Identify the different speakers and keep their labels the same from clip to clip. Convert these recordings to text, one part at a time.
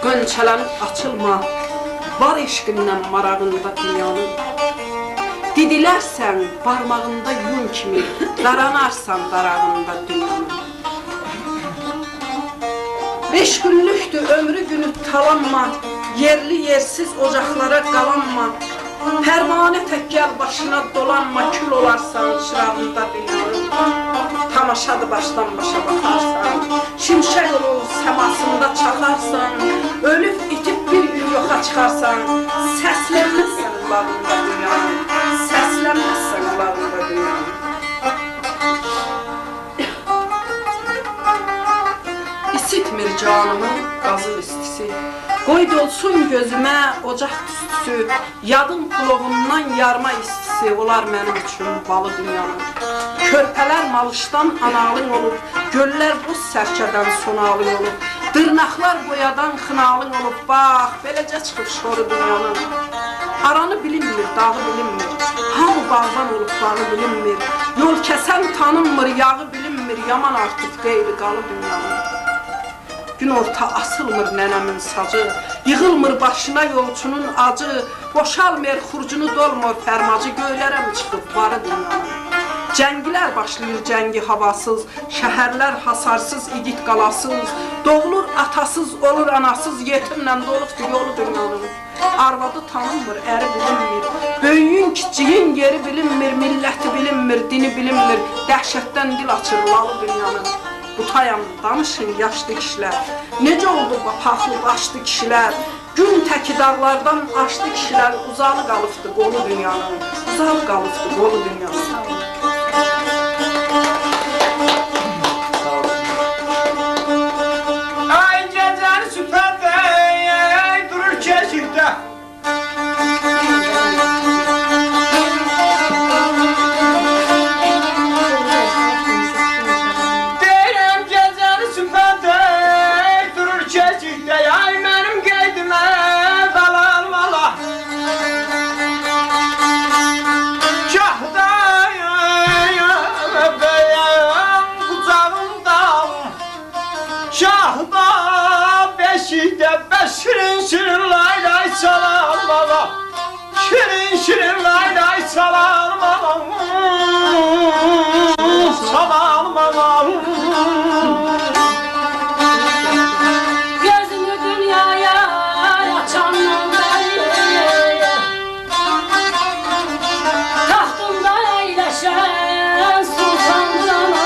Speaker 1: Qönçələnib açılma, var eşqindən marağında dünyanın. Didilərsən barmağında yun kimi, daranarsan darağında dünyanın. 5 günlükdür ömrü günü talanma, yerli yersiz ocaqlara qalanma. Pərvanə tək gəl başına dolanma, kül olarsan çırağında dünyanın. Tamaşadı başdan başa baxarsan, şimşək olur səmasında çaxarsan, ölüb itib bir gün yoxa çıxarsan, səslənməzsən ulağında dünyanın, səslənməzsən ulağında dünyanın. İsitmir canımı qazıl istisi, qoy dolsun gözümə ocaq tüstüsü, yadım plovundan yarma istisi olar mənim üçün balı dünyanın. Körpələr malışdan analın olub, göllər buz sərkədən sonalın olub, dırnaqlar boyadan xınalın olub, bax, beləcə çıxıb şoru dünyanın. Aranı bilinmir, dağı bilinmir, hamı bağban olub, bağı bilinmir, yol kəsən tanınmır, yağı bilinmir, yaman artıq qeyri qalı dünyanın. Gün orta asılmır nənəmin sacı, yığılmır başına yolçunun acı, boşalmır xurcunu dolmur fərmacı, göylərə mi çıxıb varı dünyanın. Cəngilər başlayır cəngi havasız, şəhərlər hasarsız, igid qalasız, doğulur atasız, olur anasız, yetimlə doluqdur yolu dünyanın. Arvadı tanınmır, əri bilinmir, böyüyün kiçiyin yeri bilinmir, milləti bilinmir, dini bilinmir, dəhşətdən dil açır lalı dünyanın. Butayam, danışın yaşlı kişilər, necə oldu paxlı başlı kişilər, gün təki dağlardan açdı kişilər, uzalı qalıbdı qolu dünyanın, uzalı qalıbdı qolu dünyanın.
Speaker 2: Ay gecəni süpərdə, durur keşikdə. Şahda beşikdə şirin şirin lay lay çalar baba, şirin şirin lay lay çalar baba, çalar baba.
Speaker 3: Gözümü dünyaya açan tahtımda eyleşen sultandan.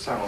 Speaker 2: Sağ ol.